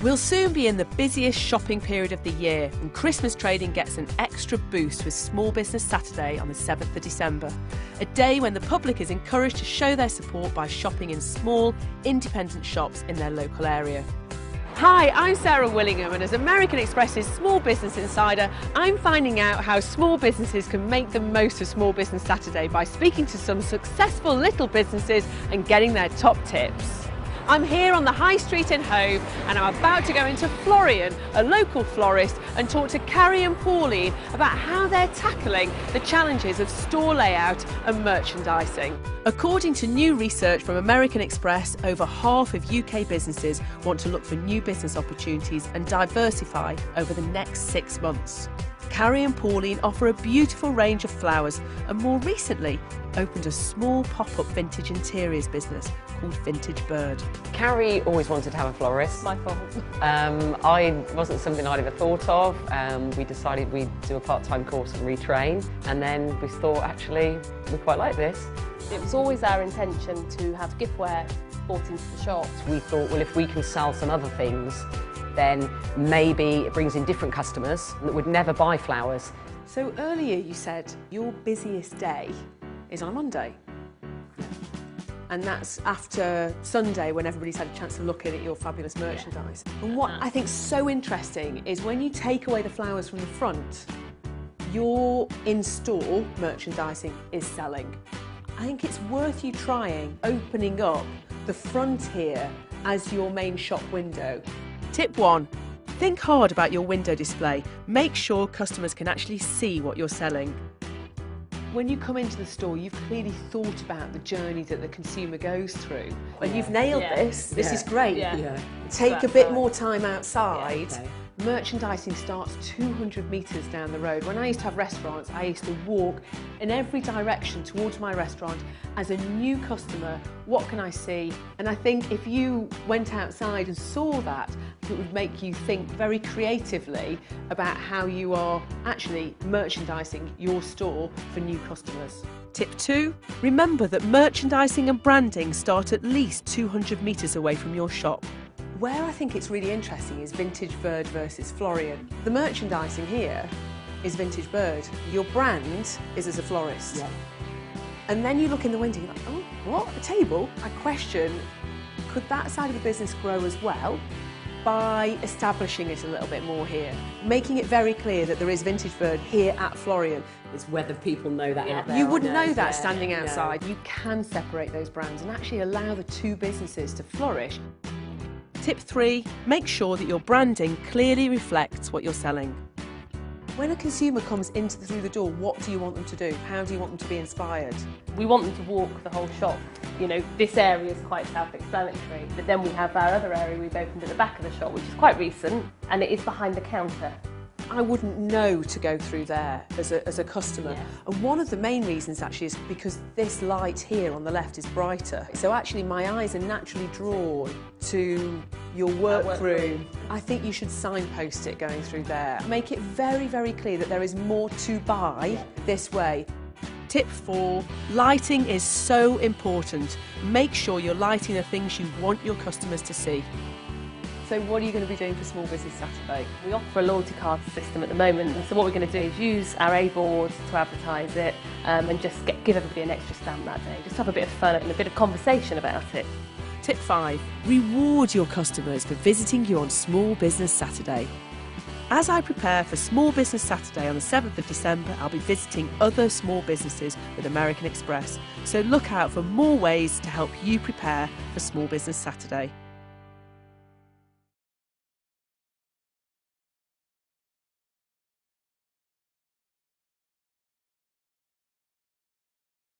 We'll soon be in the busiest shopping period of the year, and Christmas trading gets an extra boost with Small Business Saturday on the 7th of December, a day when the public is encouraged to show their support by shopping in small, independent shops in their local area. Hi, I'm Sarah Willingham, and as American Express's Small Business Insider, I'm finding out how small businesses can make the most of Small Business Saturday by speaking to some successful little businesses and getting their top tips. I'm here on the High Street in Hove, and I'm about to go into Florian, a local florist, and talk to Carrie and Pauline about how they're tackling the challenges of store layout and merchandising. According to new research from American Express, over half of UK businesses want to look for new business opportunities and diversify over the next 6 months. Carrie and Pauline offer a beautiful range of flowers and more recently opened a small pop-up vintage interiors business called Vintage Bird. Carrie always wanted to have a florist. My fault. I wasn't something I'd ever thought of. We decided we'd do a part-time course and retrain, and then we thought actually we quite like this. It was always our intention to have giftware brought into the shop. We thought, well, if we can sell some other things, then maybe it brings in different customers that would never buy flowers. So earlier you said your busiest day is on a Monday. And that's after Sunday when everybody's had a chance to look at your fabulous merchandise. Yeah. And what I think's so interesting is when you take away the flowers from the front, your in-store merchandising is selling. I think it's worth you trying opening up the front here as your main shop window. Tip 1. Think hard about your window display. Make sure customers can actually see what you're selling. When you come into the store, you've clearly thought about the journey that the consumer goes through. And you've nailed this. This is great. Take a bit more time outside. Merchandising starts 200 metres down the road. When I used to have restaurants, I used to walk in every direction towards my restaurant as a new customer. What can I see? And I think if you went outside and saw that, it would make you think very creatively about how you are actually merchandising your store for new customers. Tip 2. Remember that merchandising and branding start at least 200 metres away from your shop. Where I think it's really interesting is Vintage Bird versus Florian. The merchandising here is Vintage Bird. Your brand is as a florist. Yeah. And then you look in the window and you're like, oh, what? A table? I question, could that side of the business grow as well by establishing it a little bit more here? Making it very clear that there is Vintage Bird here at Florian. It's whether people know that out there. You wouldn't know that standing outside. You can separate those brands and actually allow the two businesses to flourish. Tip 3, make sure that your branding clearly reflects what you're selling. When a consumer comes through the door, what do you want them to do? How do you want them to be inspired? We want them to walk the whole shop. You know, this area is quite self-explanatory, but then we have our other area we've opened at the back of the shop, which is quite recent, and it is behind the counter. I wouldn't know to go through there as a customer. Yeah. And one of the main reasons actually is because this light here on the left is brighter. So actually my eyes are naturally drawn to your workroom. I think you should signpost it going through there. Make it very, very clear that there is more to buy this way. Tip 4, lighting is so important. Make sure you're lighting the things you want your customers to see. So what are you going to be doing for Small Business Saturday? We offer a loyalty card system at the moment, and so what we're going to do is use our A-boards to advertise it and just give everybody an extra stamp that day. Just have a bit of fun and a bit of conversation about it. Tip 5, reward your customers for visiting you on Small Business Saturday. As I prepare for Small Business Saturday on the 7th of December, I'll be visiting other small businesses with American Express. So look out for more ways to help you prepare for Small Business Saturday.